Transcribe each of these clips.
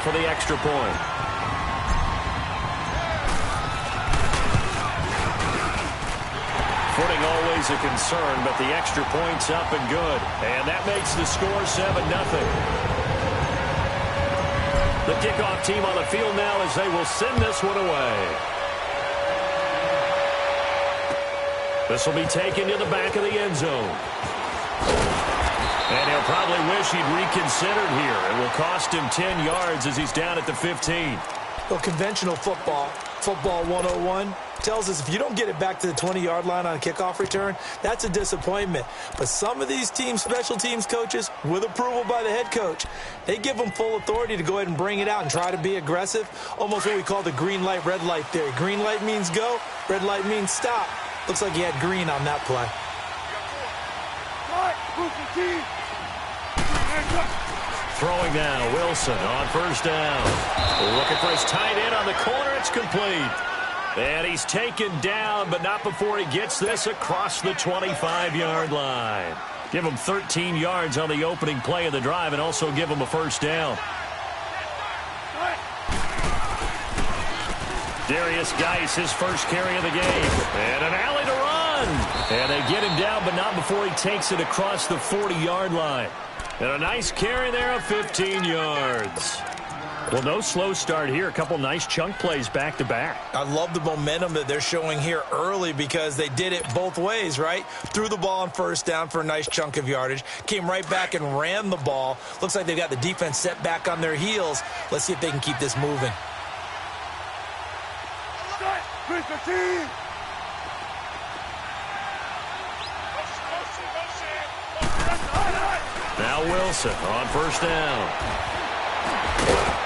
for the extra point. Footing always a concern, but the extra point's up and good. And that makes the score 7-0. The kickoff team on the field now as they will send this one away. This will be taken to the back of the end zone. And he'll probably wish he'd reconsidered here. It will cost him 10 yards as he's down at the 15. Well, conventional football 101, tells us if you don't get it back to the 20-yard line on a kickoff return, that's a disappointment. But some of these teams, special teams coaches, with approval by the head coach, they give them full authority to go ahead and bring it out and try to be aggressive, almost what we call the green light, red light theory. Green light means go, red light means stop. Looks like he had green on that play. Throwing now, Wilson on first down. Looking for his tight end on the corner. It's complete. And he's taken down, but not before he gets this across the 25-yard line. Give him 13 yards on the opening play of the drive and also give him a first down. Darius Geis, his first carry of the game. And an alley to run. And they get him down, but not before he takes it across the 40-yard line. And a nice carry there of 15 yards. Well, no slow start here. A couple nice chunk plays back-to-back. I love the momentum that they're showing here early because they did it both ways, right? Threw the ball on first down for a nice chunk of yardage. Came right back and ran the ball. Looks like they've got the defense set back on their heels. Let's see if they can keep this moving. Now Wilson on first down.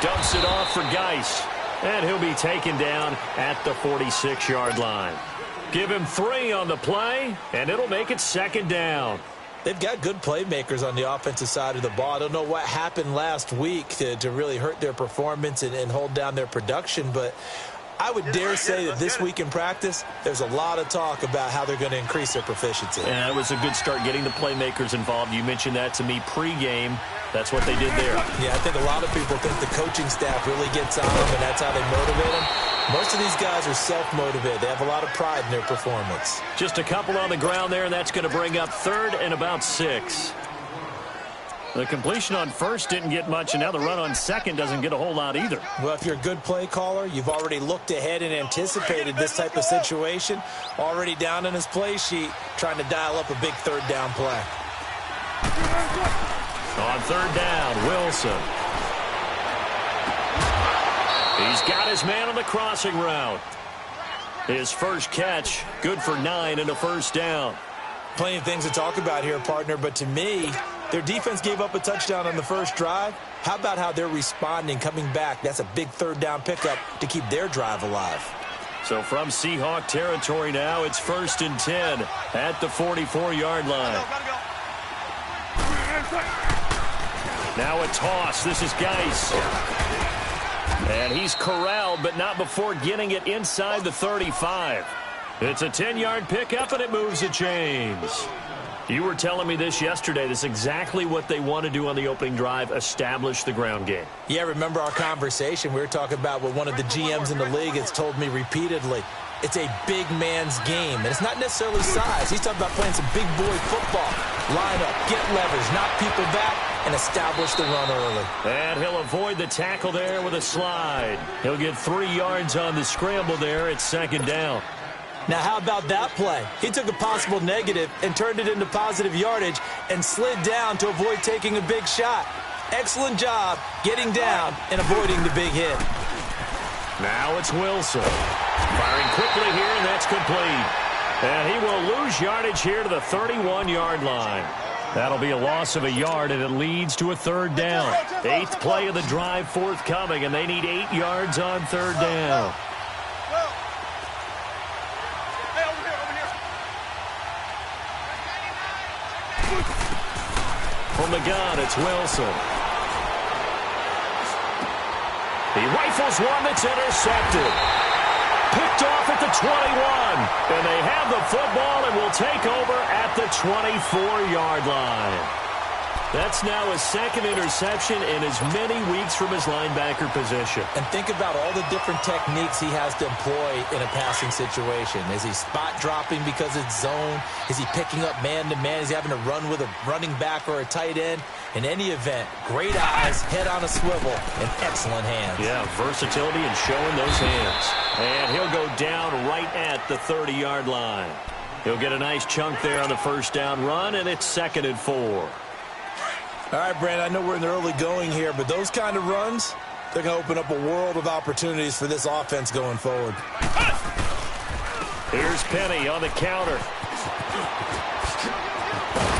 Dumps it off for Geis. And he'll be taken down at the 46-yard line. Give him 3 on the play, and it'll make it second down. They've got good playmakers on the offensive side of the ball. I don't know what happened last week to really hurt their performance and hold down their production, but I would dare say that this week in practice, there's a lot of talk about how they're going to increase their proficiency. Yeah, it was a good start getting the playmakers involved. You mentioned that to me pregame. That's what they did there. Yeah, I think a lot of people think the coaching staff really gets on them, and that's how they motivate them. Most of these guys are self-motivated. They have a lot of pride in their performance. Just a couple on the ground there, and that's going to bring up third and about 6. The completion on first didn't get much, and now the run on second doesn't get a whole lot either. Well, if you're a good play caller, you've already looked ahead and anticipated this type of situation. Already down in his play sheet, trying to dial up a big third down play. On third down, Wilson. He's got his man on the crossing route. His first catch, good for 9 and a first down. Plenty of things to talk about here, partner, but to me, their defense gave up a touchdown on the first drive. How about how they're responding, coming back? That's a big third down pickup to keep their drive alive. So from Seahawk territory now, it's 1st and 10 at the 44-yard line. Now a toss. This is Geis. And he's corralled, but not before getting it inside the 35. It's a 10-yard pickup, and it moves the chains. You were telling me this yesterday. This is exactly what they want to do on the opening drive, establish the ground game. Yeah, remember our conversation. We were talking about what one of the GMs in the league has told me repeatedly. It's a big man's game, and it's not necessarily size. He's talking about playing some big boy football. Line up, get leverage, knock people back, and establish the run early. And he'll avoid the tackle there with a slide. He'll get 3 yards on the scramble there. It's second down. Now, how about that play? He took a possible negative and turned it into positive yardage and slid down to avoid taking a big shot. Excellent job getting down and avoiding the big hit. Now it's Wilson. Firing quickly here, and that's complete. And he will lose yardage here to the 31-yard line. That'll be a loss of a yard, and it leads to a third down. 8th play of the drive forthcoming, and they need 8 yards on third down. From the gun, it's Wilson. He rifles one that's intercepted. Picked off at the 21. And they have the football and will take over at the 24-yard line. That's now his second interception in as many weeks from his linebacker position. And think about all the different techniques he has to employ in a passing situation. Is he spot dropping because it's zone? Is he picking up man-to-man? Is he having to run with a running back or a tight end? In any event, great eyes, head on a swivel, and excellent hands. Yeah, versatility and showing those hands. And he'll go down right at the 30-yard line. He'll get a nice chunk there on the first down run, and it's 2nd and 4. All right, Brand, I know we're in the early going here, but those kind of runs, they're going to open up a world of opportunities for this offense going forward. Here's Penny on the counter.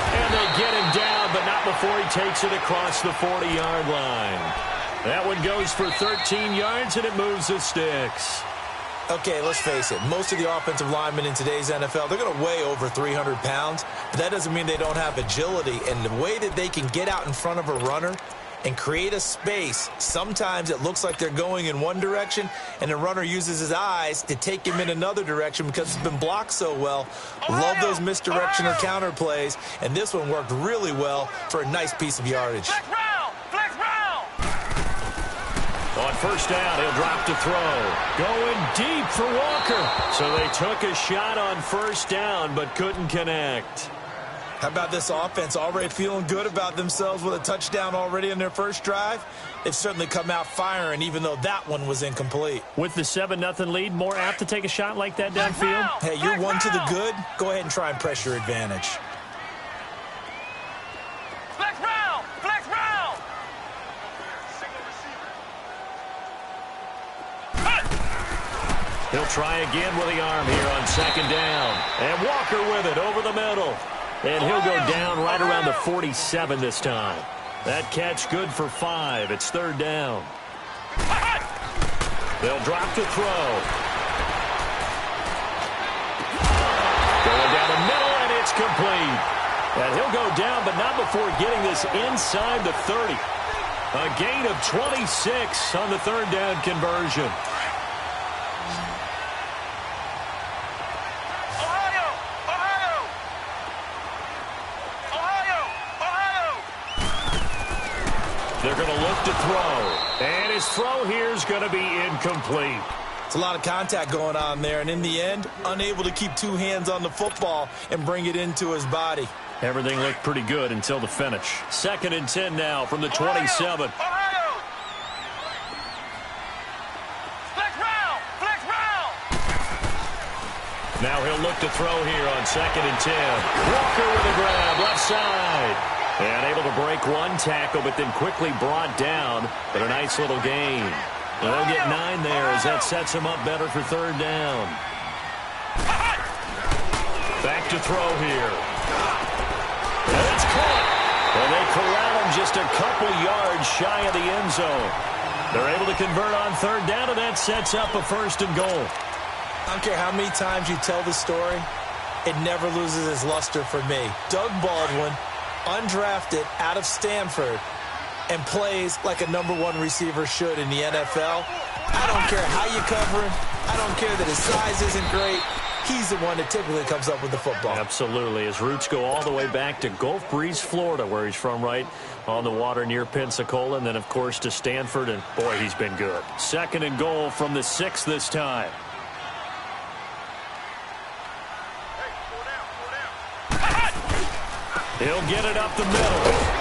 And they get him down, but not before he takes it across the 40-yard line. That one goes for 13 yards, and it moves the sticks. Okay, let's face it. Most of the offensive linemen in today's NFL, they're going to weigh over 300 pounds, but that doesn't mean they don't have agility. And the way that they can get out in front of a runner and create a space, sometimes it looks like they're going in one direction, and the runner uses his eyes to take him in another direction because it's been blocked so well. Love those misdirection or counter plays, and this one worked really well for a nice piece of yardage. On first down, he'll drop to throw. Going deep for Walker. So they took a shot on first down, but couldn't connect. How about this offense already feeling good about themselves with a touchdown already in their first drive? They've certainly come out firing, even though that one was incomplete. With the 7-0 lead, more apt to take a shot like that downfield? Hey, you're one to the good. Go ahead and try and press your advantage. He'll try again with the arm here on second down. And Walker with it over the middle. And he'll go down right around the 47 this time. That catch good for 5. It's third down. They'll drop to throw. Going down the middle, and it's complete. And he'll go down, but not before getting this inside the 30. A gain of 26 on the third down conversion. They're going to look to throw. And his throw here is going to be incomplete. It's a lot of contact going on there, and in the end, unable to keep two hands on the football and bring it into his body. Everything looked pretty good until the finish. 2nd and 10 now from the 27. Now he'll look to throw here on 2nd and 10. Walker with a grab, left side. And able to break one tackle, but then quickly brought down. But a nice little gain. And they'll get 9 there as that sets him up better for third down. Back to throw here. And it's caught. And they corral him just a couple yards shy of the end zone. They're able to convert on third down, and that sets up a 1st and goal. I don't care how many times you tell the story, it never loses its luster for me. Doug Baldwin, undrafted out of Stanford, and plays like a #1 receiver should in the NFL. I don't care how you cover him. I don't care that his size isn't great. He's the one that typically comes up with the football. Absolutely. His roots go all the way back to Gulf Breeze, Florida, where he's from, right on the water near Pensacola, and then, of course, to Stanford, and, boy, he's been good. 2nd and goal from the 6 this time. He'll get it up the middle.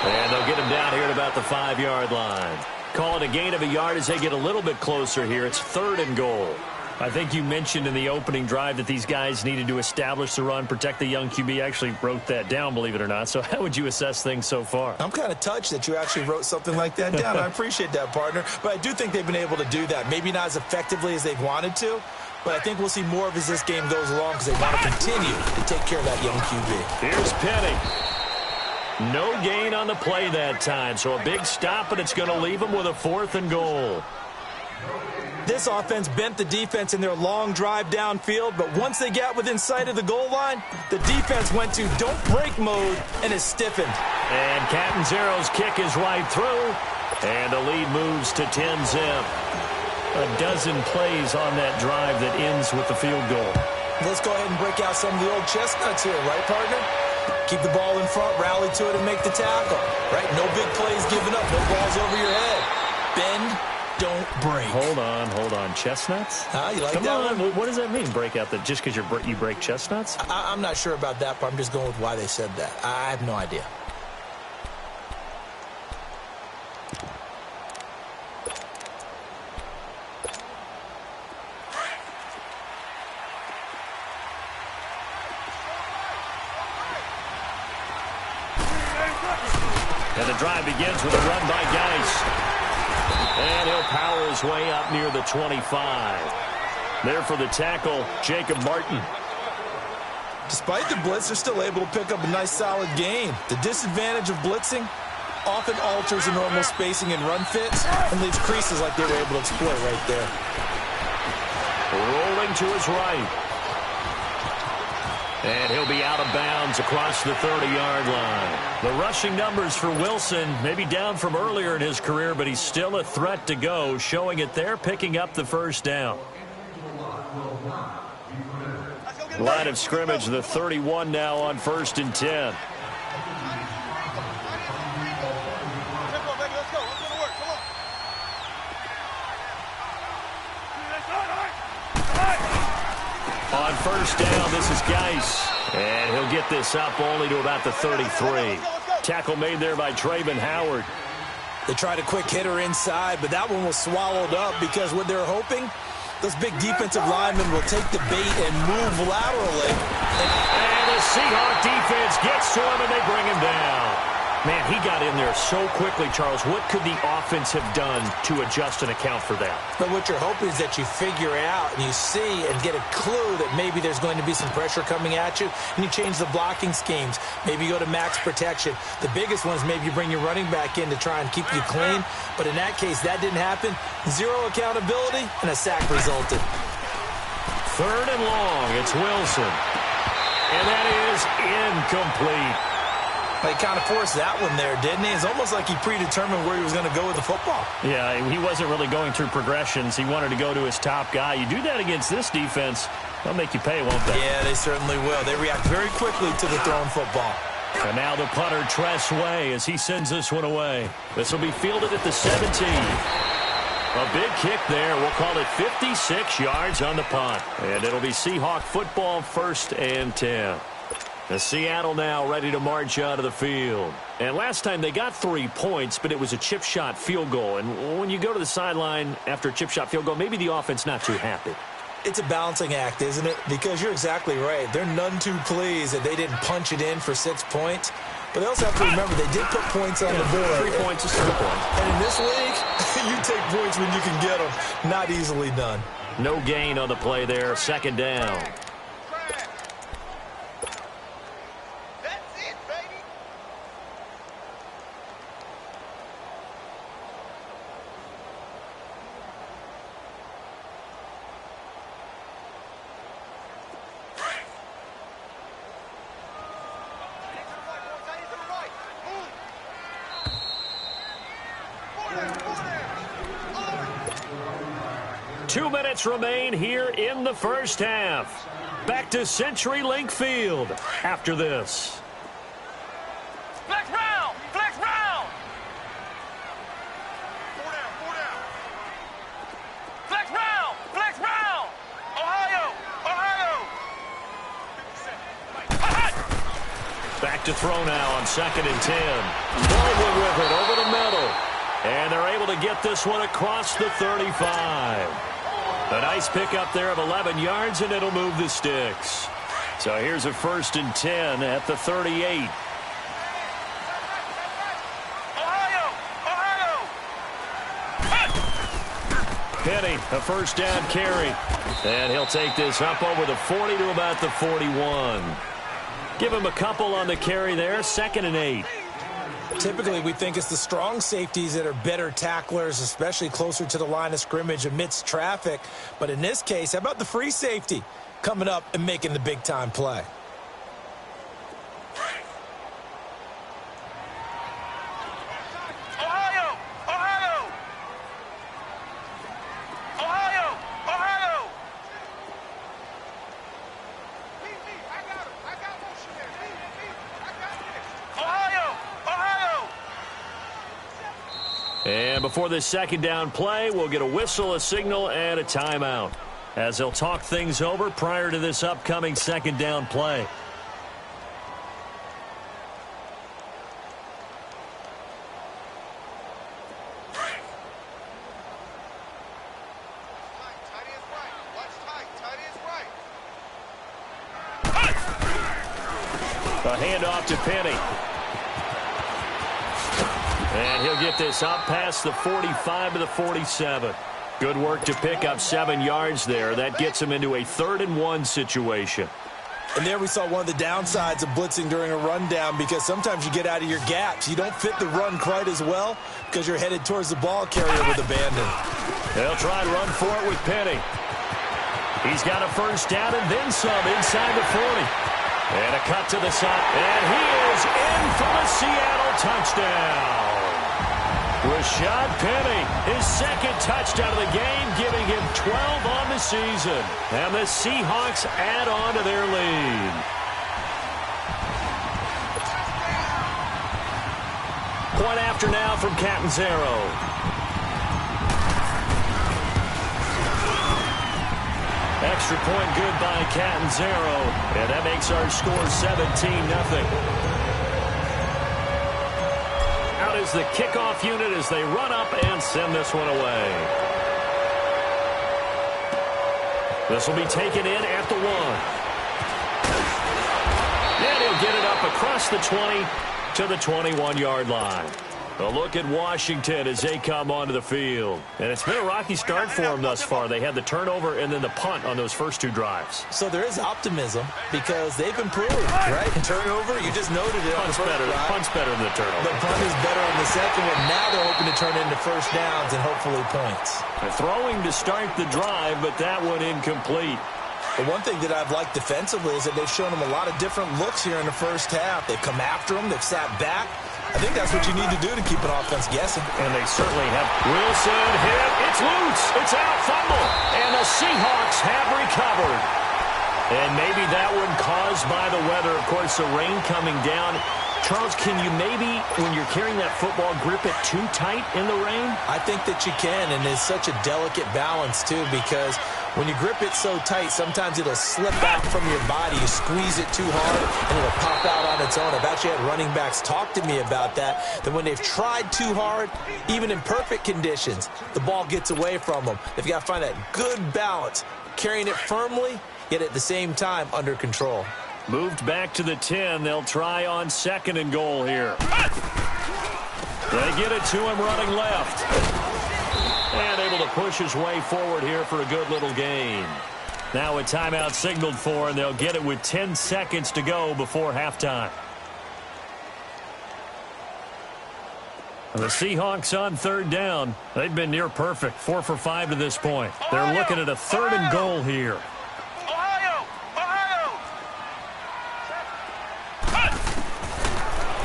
And they'll get him down here at about the 5-yard line. Call it a gain of a yard as they get a little bit closer here. It's 3rd and goal. I think you mentioned in the opening drive that these guys needed to establish the run, protect the young QB. I actually wrote that down, believe it or not. So how would you assess things so far? I'm kind of touched that you actually wrote something like that down. I appreciate that, partner. But I do think they've been able to do that. Maybe not as effectively as they've wanted to, but I think we'll see more of as this game goes along because they want to continue to take care of that young QB. Here's Penny. No gain on the play that time, so a big stop, and it's going to leave them with a 4th and goal. This offense bent the defense in their long drive downfield, but once they got within sight of the goal line, the defense went to don't break mode and is stiffened. And Catanzaro's kick is right through, and the lead moves to 10-zip. A dozen plays on that drive that ends with the field goal. Let's go ahead and break out some of the old chestnuts here, right, partner? Keep the ball in front, rally to it, and make the tackle. Right? No big plays given up, no balls over your head. Bend, don't break. Hold on. Chestnuts? You like Come that on. one? What does that mean, break out? Just because you break chestnuts? I'm not sure about that, but I'm just going with why they said that. I have no idea. And the drive begins with a run by Geis. And he'll power his way up near the 25. There for the tackle, Jacob Martin. Despite the blitz, they're still able to pick up a nice, solid gain. The disadvantage of blitzing often alters the normal spacing and run fits and leaves creases like they were able to exploit right there. Rolling to his right. And he'll be out of bounds across the 30-yard line. The rushing numbers for Wilson may be down from earlier in his career, but he's still a threat to go, showing it there, picking up the first down. Line of scrimmage, the 31 now on 1st and 10. On 1st down, this is Geis. And he'll get this up only to about the 33. Tackle made there by Trayvon Howard. They tried a quick hitter inside, but that one was swallowed up because what they're hoping, those big defensive linemen will take the bait and move laterally. And the Seahawk defense gets to him, and they bring him down. Man, he got in there so quickly, Charles. What could the offense have done to adjust and account for that? But what you're hoping is that you figure out and you see and get a clue that maybe there's going to be some pressure coming at you, and you change the blocking schemes. Maybe you go to max protection. The biggest one is maybe you bring your running back in to try and keep you clean. But in that case, that didn't happen. Zero accountability, and a sack resulted. 3rd and long. It's Wilson. And that is incomplete. He kind of forced that one there, didn't he? It's almost like he predetermined where he was going to go with the football. Yeah, he wasn't really going through progressions. He wanted to go to his top guy. You do that against this defense, they'll make you pay, won't they? Yeah, they certainly will. They react very quickly to the thrown football. And now the punter, Tress Way, as he sends this one away. This will be fielded at the 17. A big kick there. We'll call it 56 yards on the punt. And it'll be Seahawk football, 1st and 10. The Seattle now ready to march out of the field. And last time they got 3 points, but it was a chip shot field goal. And when you go to the sideline after a chip shot field goal, maybe the offense not too happy. It's a balancing act, isn't it? Because you're exactly right. They're none too pleased that they didn't punch it in for 6 points. But they also have to remember they did put points on the board. 3 points is 3 points. And in this league, you take points when you can get them. Not easily done. No gain on the play there. 2nd down. Remain here in the first half. Back to CenturyLink Field after this. Flex round! Flex round! 4 down, 4 down. Flex round! Flex round! Ohio! Ohio! Back to throw now on 2nd and 10. Baldwin with it over the middle. And they're able to get this one across the 35. A nice pickup there of 11 yards, and it'll move the sticks. So here's a 1st and 10 at the 38. Ohio! Ohio! Penny, a 1st down carry. And he'll take this up over the 40 to about the 41. Give him a couple on the carry there, 2nd and 8. Typically, we think it's the strong safeties that are better tacklers, especially closer to the line of scrimmage amidst traffic. But in this case, how about the free safety coming up and making the big-time play? Ohio! Ohio! Ohio! Ohio! I got him. I got motion there. And before this second down play, we'll get a whistle, a signal, and a timeout, as they'll talk things over prior to this upcoming second down play. A handoff to Penny. And he'll get this up past the 45 to the 47. Good work to pick up 7 yards there. That gets him into a 3rd-and-1 situation. And there we saw one of the downsides of blitzing during a rundown, because sometimes you get out of your gaps. You don't fit the run quite as well because you're headed towards the ball carrier with abandon. They'll try to run for it with Penny. He's got a first down and then some inside the 40. And a cut to the side. And he is in for the Seattle touchdown. Rashad Penny, his 2nd touchdown of the game, giving him 12 on the season. And the Seahawks add on to their lead. Point after now from Catanzaro. Extra point good by Catanzaro. And that makes our score 17-0. Out is the kickoff unit as they run up and send this one away. This will be taken in at the 1. And he'll get it up across the 20 to the 21-yard line. A look at Washington as they come onto the field. And it's been a rocky start for them thus far. They had the turnover and then the punt on those first 2 drives. So there is optimism because they've improved, right? Turnover, you just noted it. Punt's better than the turnover. The punt is better on the second one. Now they're hoping to turn into first downs and hopefully points. They're throwing to start the drive, but that one incomplete. The one thing that I've liked defensively is that they've shown them a lot of different looks here in the first half. They've come after them. They've sat back. I think that's what you need to do to keep an offense guessing. And they certainly have. Wilson hit. It's loose. It's out. Fumble. And the Seahawks have recovered. And maybe that one caused by the weather. Of course, the rain coming down. Charles, can you maybe, when you're carrying that football, grip it too tight in the rain? I think that you can, and it's such a delicate balance, too, because when you grip it so tight, sometimes it'll slip out from your body. You squeeze it too hard, and it'll pop out on its own. I've actually had running backs talk to me about that when they've tried too hard, even in perfect conditions, the ball gets away from them. They've got to find that good balance, carrying it firmly, yet at the same time under control. Moved back to the 10. They'll try on 2nd and goal here. They get it to him running left. And able to push his way forward here for a good little gain. Now a timeout signaled for, and they'll get it with 10 seconds to go before halftime. The Seahawks on 3rd down. They've been near perfect, 4 for 5 to this point. They're looking at a 3rd and goal here.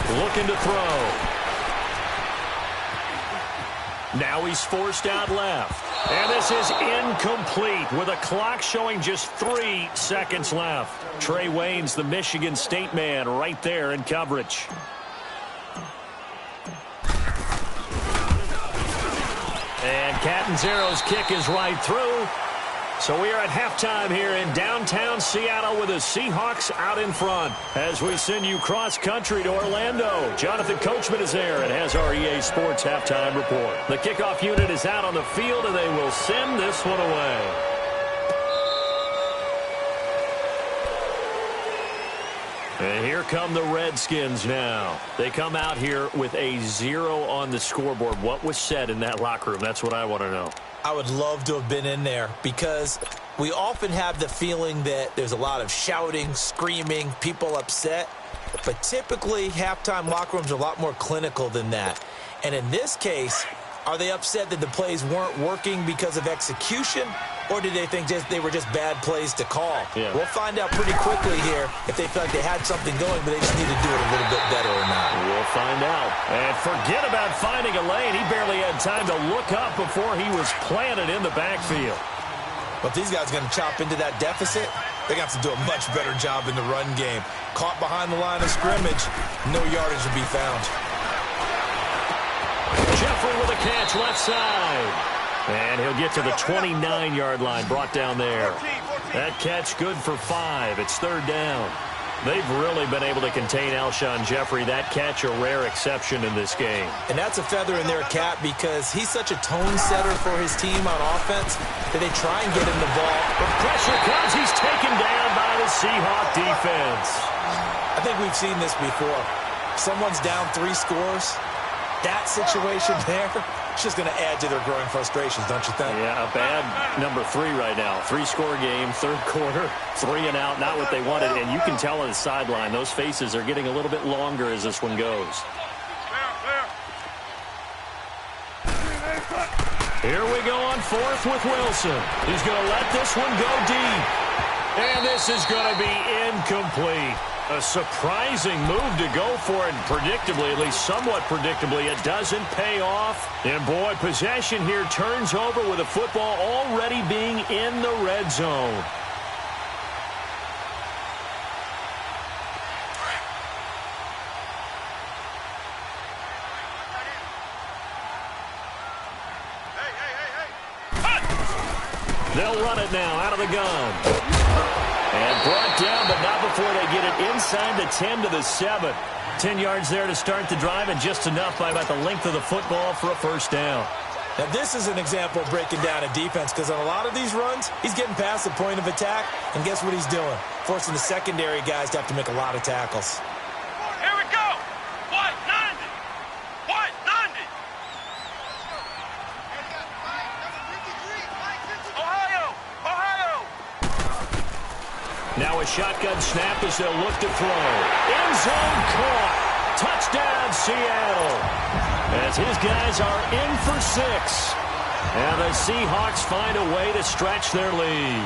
Looking to throw. Now he's forced out left. And this is incomplete with a clock showing just 3 seconds left. Trey Waynes, the Michigan State man, right there in coverage. And Catanzaro's kick is right through. So we are at halftime here in downtown Seattle with the Seahawks out in front. As we send you cross-country to Orlando, Jonathan Coachman is there and has our EA Sports halftime report. The kickoff unit is out on the field, and they will send this one away. And here come the Redskins now. They come out here with a 0 on the scoreboard. What was said in that locker room? That's what I want to know. I would love to have been in there because we often have the feeling that there's a lot of shouting, screaming, people upset. But typically, halftime locker rooms are a lot more clinical than that. And in this case, are they upset that the plays weren't working because of execution? Or did they think they were just bad plays to call? Yeah. We'll find out pretty quickly here if they felt like they had something going, but they just need to do it a little bit better or not. We'll find out. And forget about finding a lane. He barely had time to look up before he was planted in the backfield. But these guys are going to chop into that deficit. They're going to have to do a much better job in the run game. Caught behind the line of scrimmage, no yardage to be found. Jeff Jeffrey with a catch left side. And he'll get to the 29-yard line, brought down there. That catch good for 5. It's third down. They've really been able to contain Alshon Jeffrey. That catch a rare exception in this game. And that's a feather in their cap because he's such a tone setter for his team on offense that they try and get him the ball. But pressure comes. He's taken down by the Seahawk defense. I think we've seen this before. Someone's down 3 scores. That situation there, it's just going to add to their growing frustrations, don't you think? Yeah, a bad number 3 right now. 3-score game, third quarter, 3 and out, not what they wanted. And you can tell on the sideline, those faces are getting a little bit longer as this one goes. Here we go on 4th with Wilson. He's going to let this one go deep. And this is going to be incomplete. A surprising move to go for it, and predictably, at least somewhat predictably, it doesn't pay off. And boy, possession here turns over with the football already being in the red zone. They'll run it now out of the gun. And brought down, but not before they get it inside the 10 to the 7. 10 yards there to start the drive, and just enough by about the length of the football for a first down. Now, this is an example of breaking down a defense because on a lot of these runs, he's getting past the point of attack, and guess what he's doing? Forcing the secondary guys to have to make a lot of tackles. Here we go. White 90. White 90. Ohio. Ohio. Now a shotgun snap as they'll look to throw. End zone caught. Touchdown, Seattle. As his guys are in for 6. And the Seahawks find a way to stretch their lead.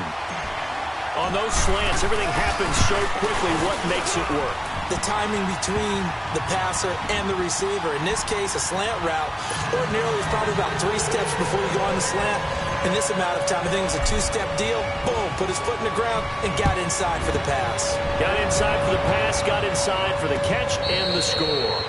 On those slants, everything happens so quickly. What makes it work? The timing between the passer and the receiver. In this case, a slant route ordinarily is probably about 3 steps before you go on the slant. In this amount of time, I think it's a 2-step deal. Boom, put his foot in the ground and got inside for the pass. Got inside for the pass, got inside for the catch and the score.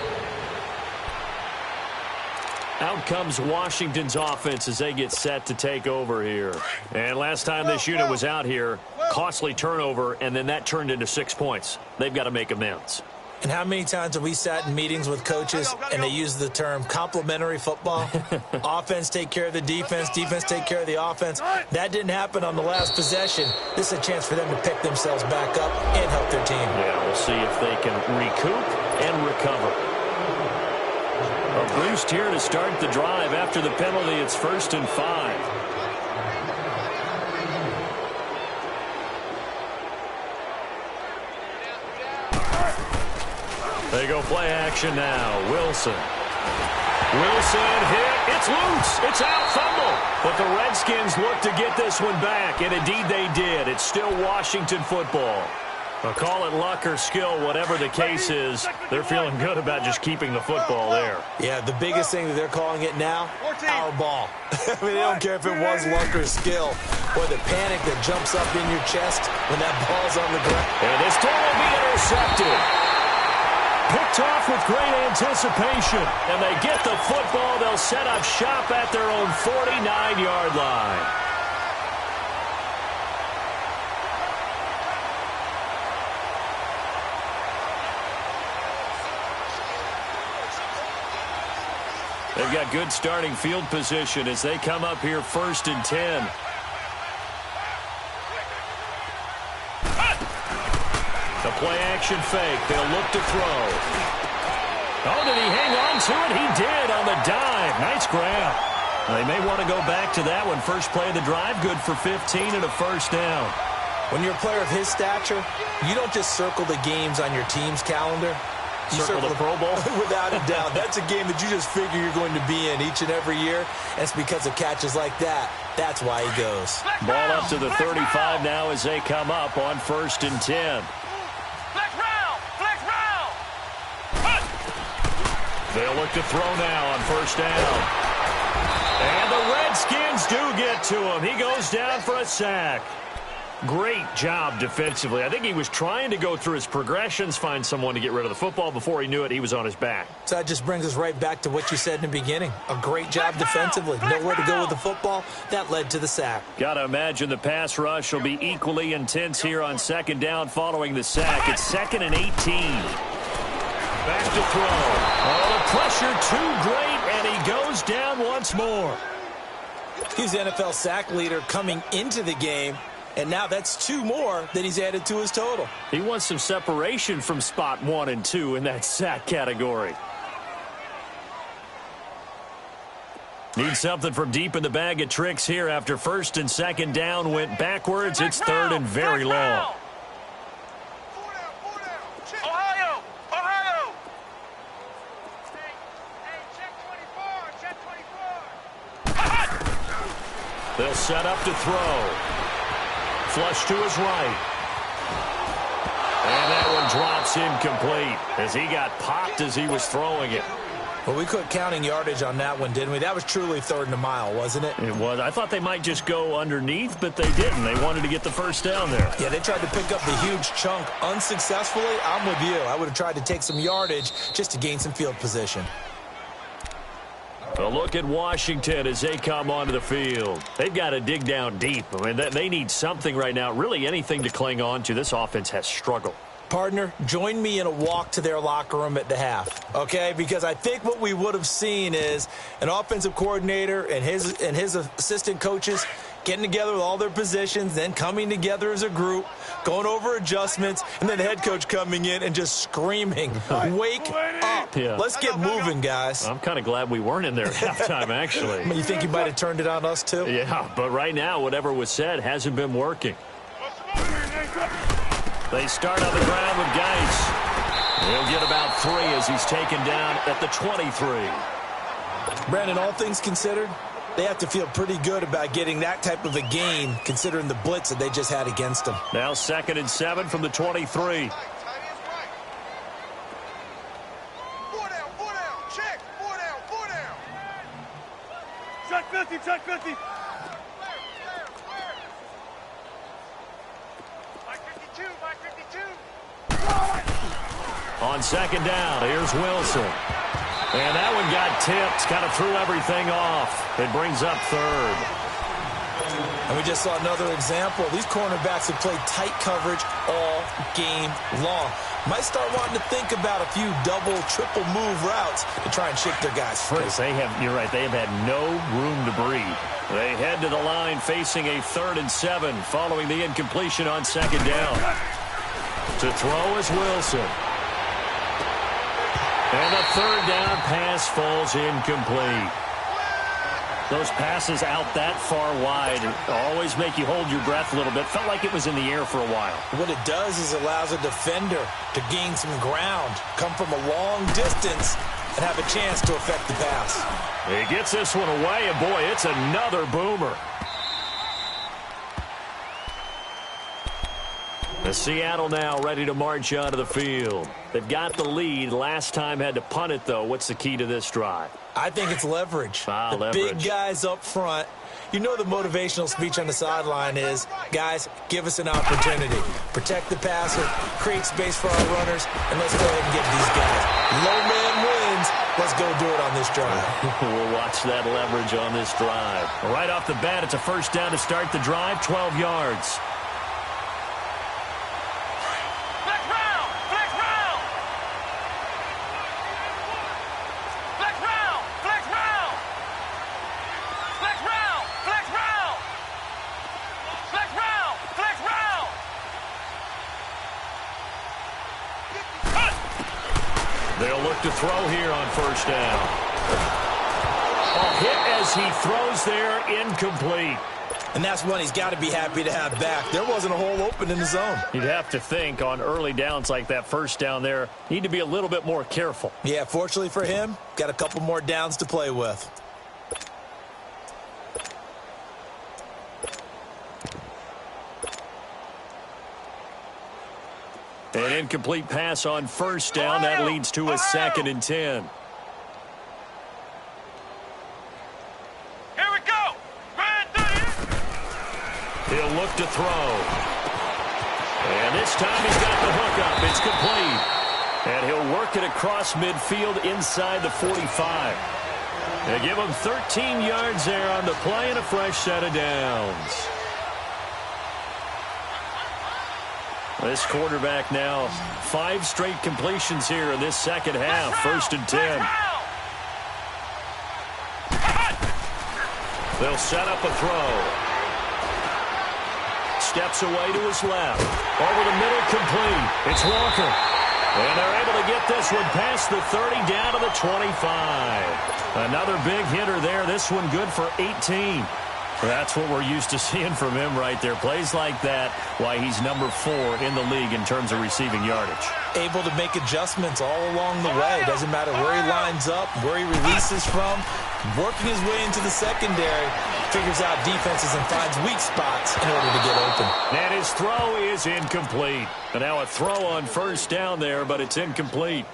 Out comes Washington's offense as they get set to take over here. And last time this unit was out here, costly turnover, and then that turned into 6 points. They've got to make amends. And how many times have we sat in meetings with coaches and they use the term complementary football? Offense take care of the defense, defense take care of the offense. That didn't happen on the last possession. This is a chance for them to pick themselves back up and help their team. Yeah, we'll see if they can recoup and recover. A boost here to start the drive. After the penalty, it's 1st and 5. They go play action now. Wilson hit. It's loose. It's out. Fumble. But the Redskins look to get this one back, and indeed they did. It's still Washington football. I'll call it luck or skill, whatever the case is. They're feeling good about just keeping the football there. Yeah, the biggest thing that they're calling it now, our ball. I mean, they don't care if it was luck or skill, or the panic that jumps up in your chest when that ball's on the ground. And this ball will be intercepted. Picked off with great anticipation. And they get the football. They'll set up shop at their own 49-yard line. They've got good starting field position as they come up here 1st and 10. The play-action fake. They'll look to throw. Oh, did he hang on to it? He did on the dive. Nice grab. They may want to go back to that one. First play of the drive, good for 15 and a first down. When you're a player of his stature, you don't just circle the games on your team's calendar. You circle the Pro Bowl? Without a doubt. That's a game that you just figure you're going to be in each and every year. And it's because of catches like that. That's why he goes. Ball up to the 35 now as they come up on 1st and 10. They'll look to throw now on 1st down. And the Redskins do get to him. He goes down for a sack. Great job defensively. I think he was trying to go through his progressions, find someone to get rid of the football. Before he knew it, he was on his back. So that just brings us right back to what you said in the beginning. A great job defensively. Nowhere to go with the football. That led to the sack. Got to imagine the pass rush will be equally intense here on second down following the sack. It's 2nd and 18. Back to throw. Oh, the pressure too great, and he goes down once more. He's the NFL sack leader coming into the game, and now that's 2 more that he's added to his total. He wants some separation from spot 1 and 2 in that sack category. Need something from deep in the bag of tricks here after 1st and 2nd down went backwards. It's 3rd and very long. Ohio! Ohio! They'll set up to throw. Flush to his right. And that one drops incomplete as he got popped as he was throwing it. Well, we quit counting yardage on that one, didn't we? That was truly 3rd and a mile, wasn't it? It was. I thought they might just go underneath, but they didn't. They wanted to get the first down there. Yeah, they tried to pick up the huge chunk unsuccessfully. I'm with you. I would have tried to take some yardage just to gain some field position. A look at Washington as they come onto the field. They've got to dig down deep. I mean, they need something right now, really anything to cling on to. This offense has struggled. Partner, join me in a walk to their locker room at the half, okay? Because I think what we would have seen is an offensive coordinator and his assistant coaches getting together with all their positions, then coming together as a group, going over adjustments, and then the head coach coming in and just screaming, wake up. Yeah. Let's get moving, guys. I'm kind of glad we weren't in there at halftime, actually. I mean, you think he might have turned it on us, too? Yeah, but right now, whatever was said hasn't been working. They start on the ground with Geis. He'll get about 3 as he's taken down at the 23. Brandon, all things considered, they have to feel pretty good about getting that type of a gain, considering the blitz that they just had against them. Now 2nd and 7 from the 23. Check 50, check 50. On 2nd down, here's Wilson. And that one got tipped, kind of threw everything off. It brings up 3rd. And we just saw another example. These cornerbacks have played tight coverage all game long. Might start wanting to think about a few double, triple move routes to try and shake their guys free. You're right, they have had no room to breathe. They head to the line facing a 3rd and 7 following the incompletion on 2nd down. To throw is Wilson. And the 3rd down pass falls incomplete. Those passes out that far wide always make you hold your breath a little bit. Felt like it was in the air for a while. What it does is allows a defender to gain some ground, come from a long distance, and have a chance to affect the pass. He gets this one away, and boy, it's another boomer. The Seattle now ready to march onto the field. They've got the lead. Last time had to punt it, though. What's the key to this drive? I think it's leverage. Leverage. Big guys up front. You know the motivational speech on the sideline is, guys, give us an opportunity. Protect the passer, create space for our runners, and let's go ahead and get these guys. Low man wins. Let's go do it on this drive. We'll watch that leverage on this drive. Right off the bat, it's a 1st down to start the drive, 12 yards. They'll look to throw here on 1st down. A hit as he throws there, incomplete. And that's one he's got to be happy to have back. There wasn't a hole open in the zone. You'd have to think on early downs like that 1st down there, need to be a little bit more careful. Yeah, fortunately for him, got a couple more downs to play with. An incomplete pass on 1st down. That leads to a 2nd and 10. Here we go. He'll look to throw. And this time he's got the hook up. It's complete. And he'll work it across midfield inside the 45. They give him 13 yards there on the play and a fresh set of downs. This quarterback now 5 straight completions here in this second half. 1st and 10. They'll set up a throw. Steps away to his left. Over the middle, complete. It's Walker. And they're able to get this one past the 30 down to the 25. Another big hitter there. This one good for 18. That's what we're used to seeing from him right there. Plays like that, why he's number 4 in the league in terms of receiving yardage. Able to make adjustments all along the way. Doesn't matter where he lines up, where he releases from. Working his way into the secondary, figures out defenses and finds weak spots in order to get open. And his throw is incomplete. And now a throw on 1st down there, but it's incomplete.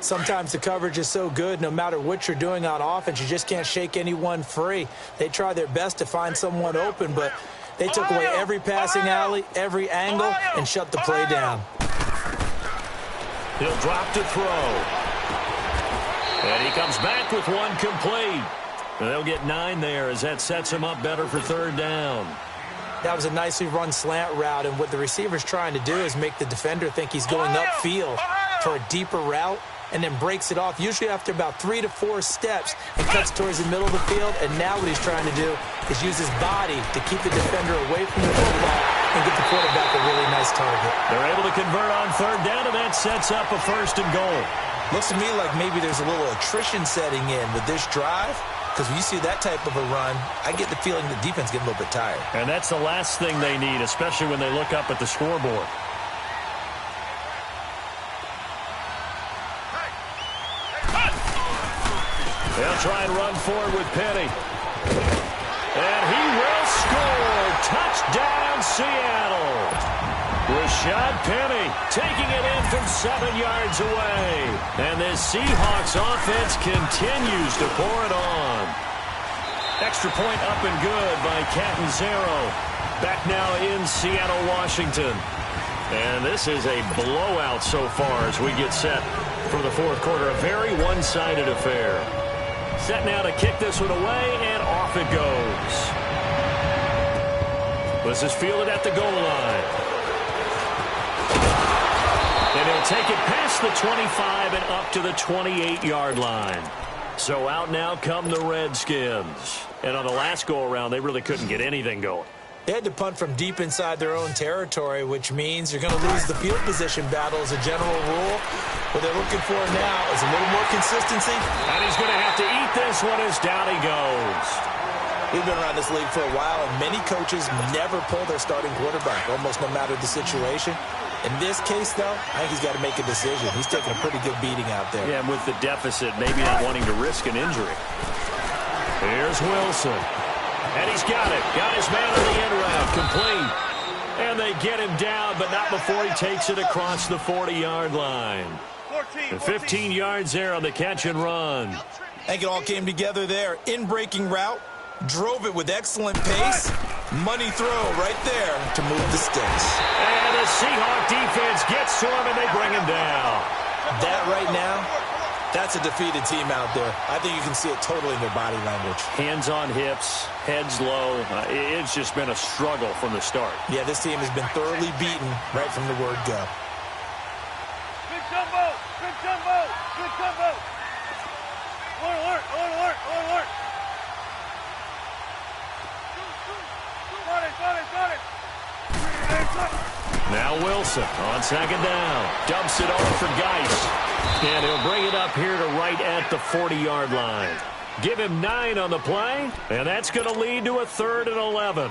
Sometimes the coverage is so good, no matter what you're doing on offense, you just can't shake anyone free. They try their best to find someone open, but they took away every passing alley, every angle, and shut the play down. He'll drop to throw. And he comes back with one complete. And they'll get 9 there as that sets him up better for 3rd down. That was a nicely run slant route, and what the receiver's trying to do is make the defender think he's going upfield for a deeper route, and then breaks it off, usually after about 3 to 4 steps, and cuts towards the middle of the field. And now what he's trying to do is use his body to keep the defender away from the football and get the quarterback a really nice target. They're able to convert on 3rd down, and that sets up a 1st and goal. Looks to me like maybe there's a little attrition setting in with this drive, because when you see that type of a run, I get the feeling the defense getting a little bit tired. And that's the last thing they need, especially when they look up at the scoreboard. They'll try and run forward with Penny. And he will score. Touchdown, Seattle. Rashad Penny taking it in from 7 yards away. And this Seahawks offense continues to pour it on. Extra point up and good by Catanzaro. Back now in Seattle, Washington. And this is a blowout so far as we get set for the 4th quarter. A very one-sided affair. Set now to kick this one away, and off it goes. This is fielded at the goal line. And he'll take it past the 25 and up to the 28-yard line. So out now come the Redskins. And on the last go-around, they really couldn't get anything going. They had to punt from deep inside their own territory, which means you're going to lose the field position battle as a general rule. What they're looking for now is a little more consistency. And he's going to have to eat this one as down he goes. We've been around this league for a while, and many coaches never pull their starting quarterback, almost no matter the situation. In this case, though, I think he's got to make a decision. He's taking a pretty good beating out there. Yeah, and with the deficit, maybe not wanting to risk an injury. Here's Wilson. And he's got it. Got his man on the end route. Complete. And they get him down, but not before he takes it across the 40-yard line. And 15 yards there on the catch and run. I think it all came together there. In-breaking route. Drove it with excellent pace. Money throw right there to move the sticks. And the Seahawk defense gets to him, and they bring him down. That right now, that's a defeated team out there. I think you can see it totally in their body language. Hands on hips, heads low. It's just been a struggle from the start. Yeah, this team has been thoroughly beaten right from the word go. Good jumbo! Good jumbo! Good jumbo! Alert! Alert! Alert! Alert! Got it! Now Wilson on 2nd down. Dumps it off for Geis. And he'll bring it up here to right at the 40-yard line. Give him 9 on the play, and that's going to lead to a 3rd and 11.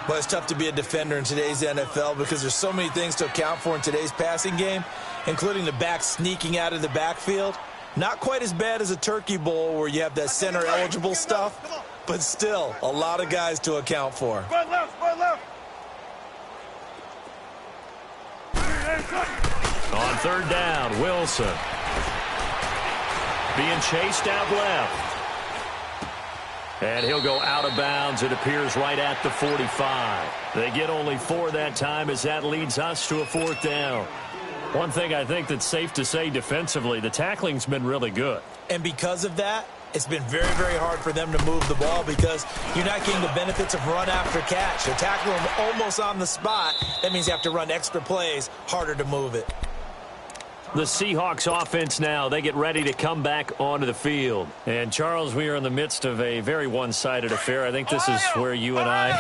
Well, it's tough to be a defender in today's NFL because there's so many things to account for in today's passing game, including the back sneaking out of the backfield. Not quite as bad as a turkey bowl where you have that center-eligible stuff, but still a lot of guys to account for. Spread left! On 3rd down, Wilson. Being chased out left. And he'll go out of bounds. It appears right at the 45. They get only 4 that time as that leads us to a 4th down. One thing I think that's safe to say defensively, the tackling's been really good. And because of that, it's been very, very hard for them to move the ball because you're not getting the benefits of run after catch. They're tackling them almost on the spot. That means you have to run extra plays, harder to move it. The Seahawks offense now, they get ready to come back onto the field. And, Charles, we are in the midst of a very one-sided affair. I think this is where you and I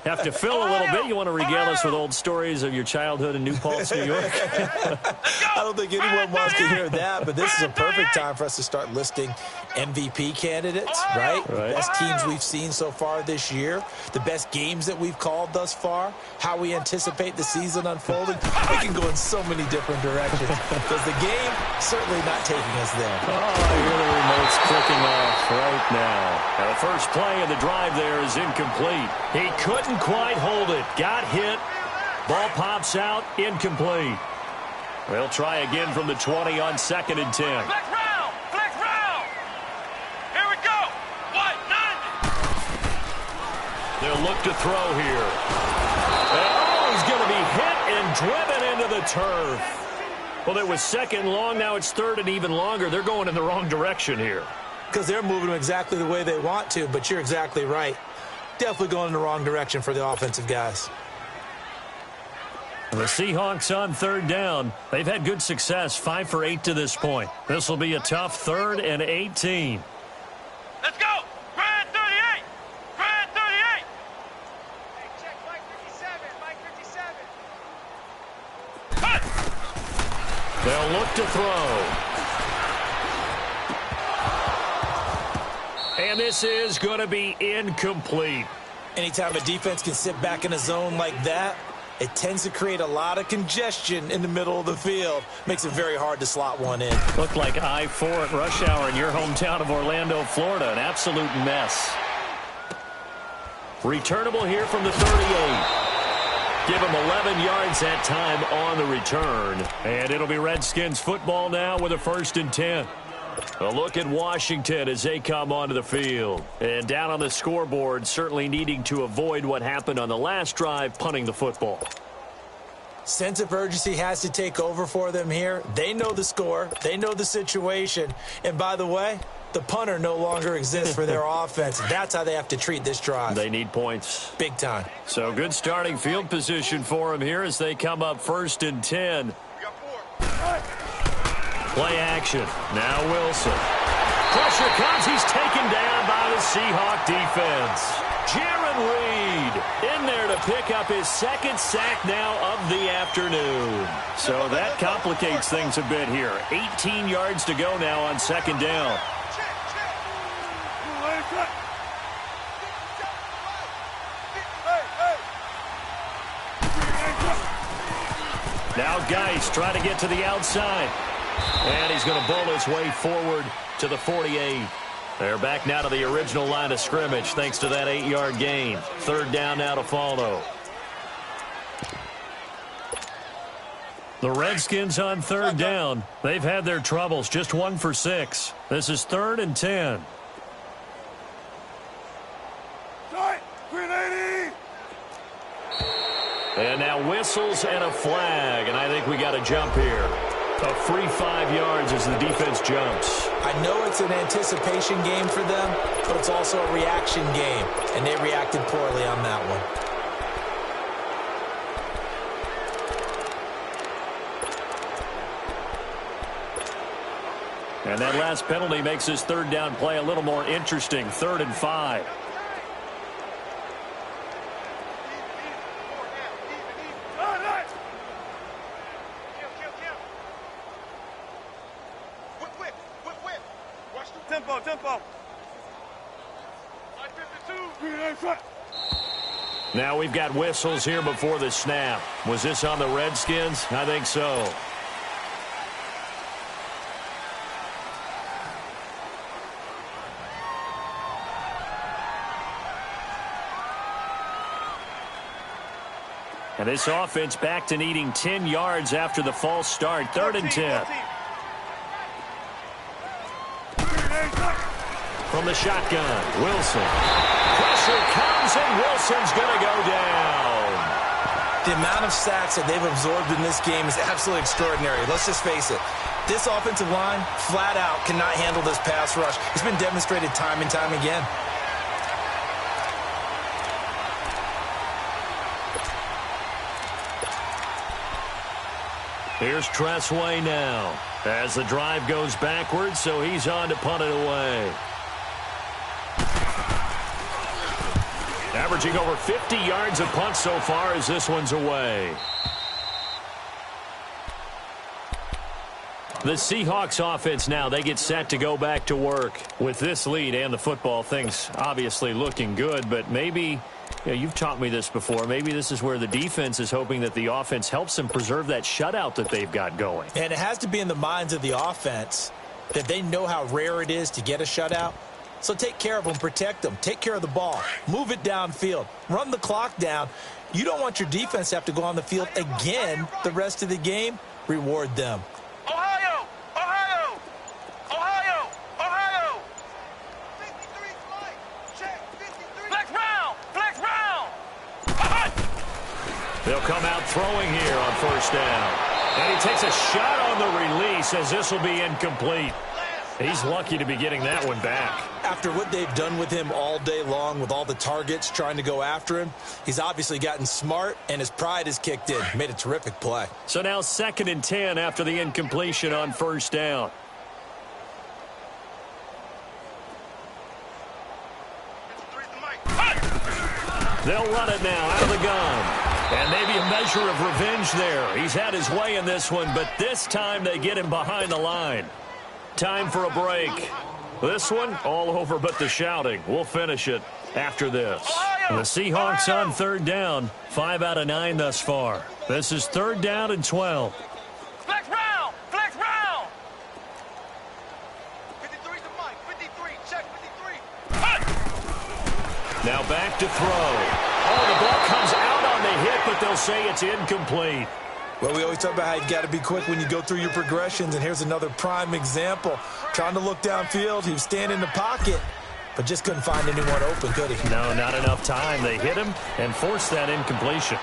have to fill a little bit. You want to regale us with old stories of your childhood in New Paltz, New York? I don't think anyone wants to hear that, but this is a perfect time for us to start listing MVP candidates, right? The best teams we've seen so far this year, the best games that we've called thus far, how we anticipate the season unfolding. We can go in so many different directions. Because the game certainly not taking us there. Oh, I hear the remote's clicking off right now. And the first play of the drive there is incomplete. He couldn't quite hold it. Got hit. Ball pops out. Incomplete. They'll try again from the 20 on 2nd and 10. Flex round! Flex round! Here we go! What? 90! They'll look to throw here. And, he's going to be hit and driven into the turf. Well, it was 2nd long. Now it's 3rd and even longer. They're going in the wrong direction here. Because they're moving them exactly the way they want to, but you're exactly right. Definitely going in the wrong direction for the offensive guys. The Seahawks on 3rd down. They've had good success, 5 for 8 to this point. This will be a tough 3rd and 18. Let's go! Grand 38! Grand 38! Hey, check Mike 57, Mike 57. Cut! They'll look to throw. And this is going to be incomplete. Anytime a defense can sit back in a zone like that, it tends to create a lot of congestion in the middle of the field. Makes it very hard to slot one in. Looked like I-4 at rush hour in your hometown of Orlando, Florida. An absolute mess. Returnable here from the 38. Give him 11 yards that time on the return. And it'll be Redskins football now with a 1st and 10. A look at Washington as they come onto the field. And down on the scoreboard, certainly needing to avoid what happened on the last drive, punting the football. Sense of urgency has to take over for them here. They know the score. They know the situation. And by the way, the punter no longer exists for their offense. That's how they have to treat this drive. They need points. Big time. So good starting field position for them here as they come up 1st and 10. Play action. Now Wilson. Pressure comes. He's taken down by the Seahawk defense. Jaron Reed in there to pick up his 2nd sack now of the afternoon. So that complicates things a bit here. 18 yards to go now on 2nd down. Now Geis trying to get to the outside. And he's going to bowl his way forward to the 48. They're back now to the original line of scrimmage thanks to that 8-yard gain. 3rd down now to follow. The Redskins on 3rd down. They've had their troubles, just 1 for 6. This is 3rd and 10. And now whistles and a flag, and I think we got a jump here. A free 5 yards as the defense jumps. I know it's an anticipation game for them, but it's also a reaction game, and they reacted poorly on that one. And that last penalty makes this 3rd down play a little more interesting. 3rd and 5. Now we've got whistles here before the snap. Was this on the Redskins? I think so. And this offense back to needing 10 yards after the false start. 3rd and 10. From the shotgun, Wilson. Pressure comes, and Wilson's going to go down. The amount of sacks that they've absorbed in this game is absolutely extraordinary. Let's just face it. This offensive line, flat out, cannot handle this pass rush. It's been demonstrated time and time again. Here's Tressway now as the drive goes backwards, so he's on to punt it away. Averaging over 50 yards a punt so far as this one's away. The Seahawks offense now, they get set to go back to work. With this lead and the football, things obviously looking good, but maybe, you've taught me this before, maybe this is where the defense is hoping that the offense helps them preserve that shutout that they've got going. And it has to be in the minds of the offense that they know how rare it is to get a shutout. So take care of them, protect them, take care of the ball, move it downfield, run the clock down. You don't want your defense to have to go on the field again the rest of the game. Reward them. Ohio! Ohio! Ohio! Ohio! 53 flight. Check. 53. Flex round! Flex round! They'll come out throwing here on first down. And he takes a shot on the release as this will be incomplete. He's lucky to be getting that one back. After what they've done with him all day long with all the targets trying to go after him, he's obviously gotten smart and his pride has kicked in. Made a terrific play. So now 2nd and 10 after the incompletion on first down. They'll run it now out of the gun. And maybe a measure of revenge there. He's had his way in this one, but this time they get him behind the line. Time for a break. This one, all over but the shouting. We'll finish it after this. The Seahawks on 3rd down. 5 out of 9 thus far. This is 3rd down and 12. Flex round! Flex round! 53 to Mike. 53. Check. 53. Now back to throw. Oh, the ball comes out on the hit, but they'll say it's incomplete. Well, we always talk about how you've got to be quick when you go through your progressions, and here's another prime example. Trying to look downfield, he was standing in the pocket, but just couldn't find anyone open, could he? No, not enough time. They hit him and forced that incompletion.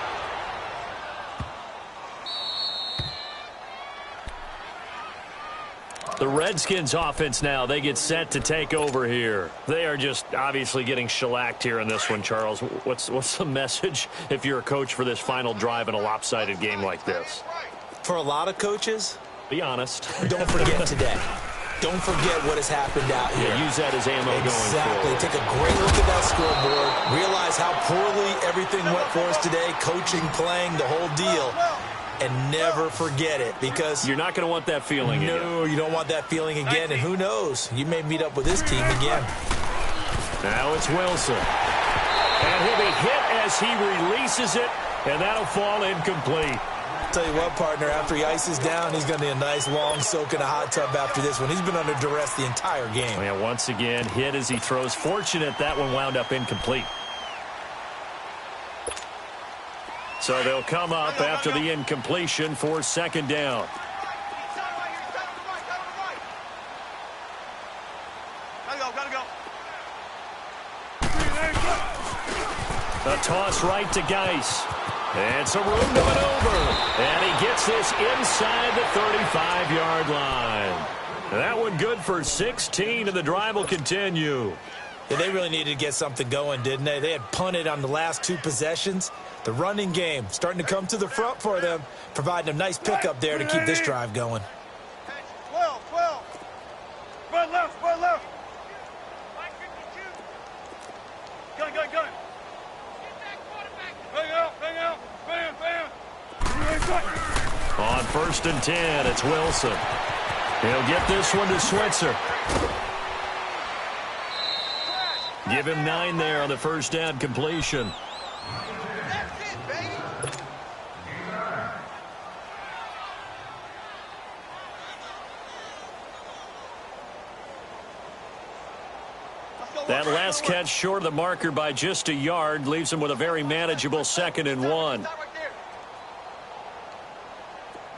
The Redskins offense now, they get set to take over here. They are just obviously getting shellacked here in this one, Charles. What's the message if you're a coach for this final drive in a lopsided game like this? For a lot of coaches, be honest. Don't forget today. Don't forget what has happened out here. Yeah, use that as ammo going forward. Exactly. Take a great look at that scoreboard. Realize how poorly everything went for us today. Coaching, playing, the whole deal. And never forget it, because you're not going to want that feeling again. No, you don't want that feeling again. And who knows? You may meet up with this team again. Now it's Wilson. And he'll be hit as he releases it, and that'll fall incomplete. Tell you what, partner, after he ices down, he's going to need a nice long soak in a hot tub after this one. He's been under duress the entire game. Yeah, once again, hit as he throws. Fortunate that one wound up incomplete. So they'll come up after the incompletion for 2nd down. Gotta go. A toss right to Geis. And some room to maneuver. And he gets this inside the 35-yard line. That one good for 16, and the drive will continue. Yeah, they really needed to get something going, didn't they? They had punted on the last 2 possessions. The running game starting to come to the front for them, providing a nice pickup there to keep this drive going. 12. Run left. Mike 52. Gun. Get that quarterback. Hang out. Bam. On 1st and 10, it's Wilson. He'll get this one to Switzer. Give him 9 there on the 1st down completion. That's it, baby. That last catch short of the marker by just a yard leaves him with a very manageable 2nd and 1. Stop right there.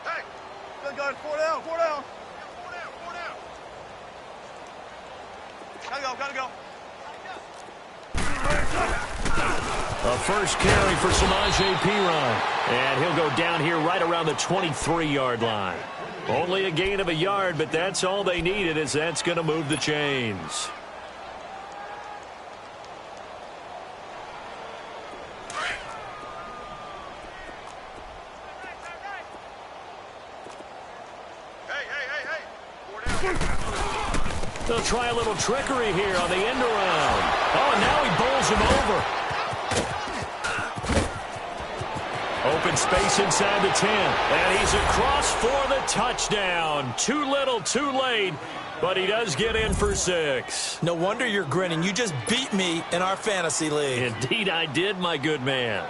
Hey, good guard. 4 down. Four down. Gotta go. A first carry for Samaje Perine. And he'll go down here right around the 23-yard line. Only a gain of a yard, but that's all they needed, as that's going to move the chains. They'll try a little trickery here on the end around. Oh, and now he bowls him over. Open space inside the 10. And he's across for the touchdown. Too little, too late. But he does get in for 6. No wonder you're grinning. You just beat me in our fantasy league. Indeed I did, my good man.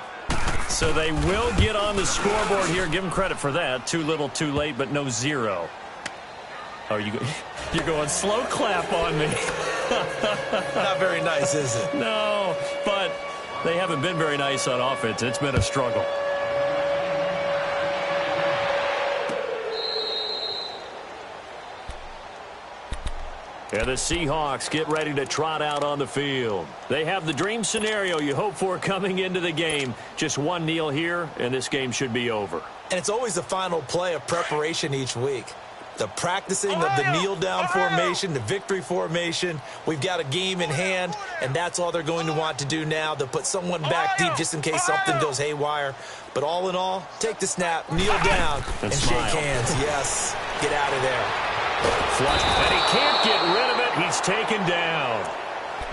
So they will get on the scoreboard here. Give them credit for that. Too little, too late, but no 0. Oh, you're going slow clap on me. Not very nice, is it? No, but they haven't been very nice on offense. It's been a struggle. And the Seahawks get ready to trot out on the field. They have the dream scenario you hope for coming into the game. Just one kneel here, and this game should be over. And it's always the final play of preparation each week. The practicing of the kneel-down formation, the victory formation. We've got a game in hand, and that's all they're going to want to do now. They'll put someone back deep just in case something goes haywire. But all in all, take the snap, kneel down, and shake hands. Yes, get out of there. Flush, and he can't get rid of it. He's taken down.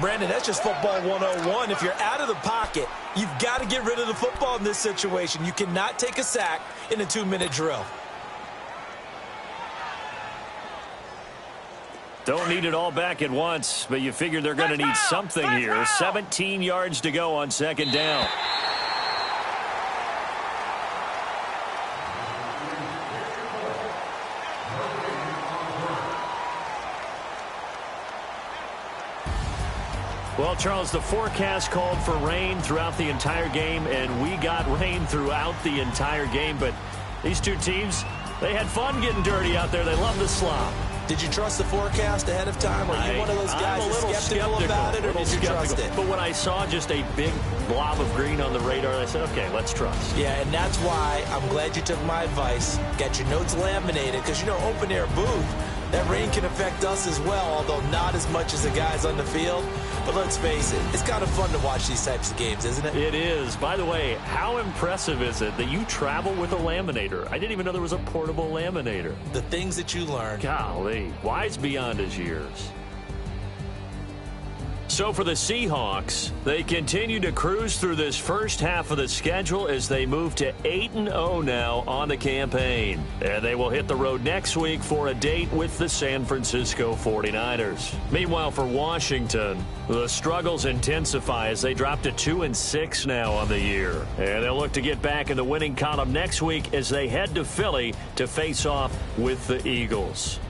Brandon, that's just football 101. If you're out of the pocket, you've got to get rid of the football in this situation. You cannot take a sack in a 2-minute drill. Don't need it all back at once, but you figure they're going to need something here. 17 yards to go on second down. Well, Charles, the forecast called for rain throughout the entire game, and we got rain throughout the entire game. But these two teams, they had fun getting dirty out there. They love the slop. Did you trust the forecast ahead of time? Are you one of those guys that's skeptical about it, or did you trust it? But when I saw just a big blob of green on the radar, I said, okay, let's trust. Yeah, and that's why I'm glad you took my advice. Got your notes laminated, because, you know, open-air booth, that rain can affect us as well, although not as much as the guys on the field. But let's face it, it's kind of fun to watch these types of games, isn't it? It is. By the way, how impressive is it that you travel with a laminator? I didn't even know there was a portable laminator. The things that you learn. Golly, wise beyond his years. So for the Seahawks, they continue to cruise through this first half of the schedule as they move to 8-0 now on the campaign. And they will hit the road next week for a date with the San Francisco 49ers. Meanwhile, for Washington, the struggles intensify as they drop to 2-6 now on the year. And they'll look to get back in the winning column next week as they head to Philly to face off with the Eagles.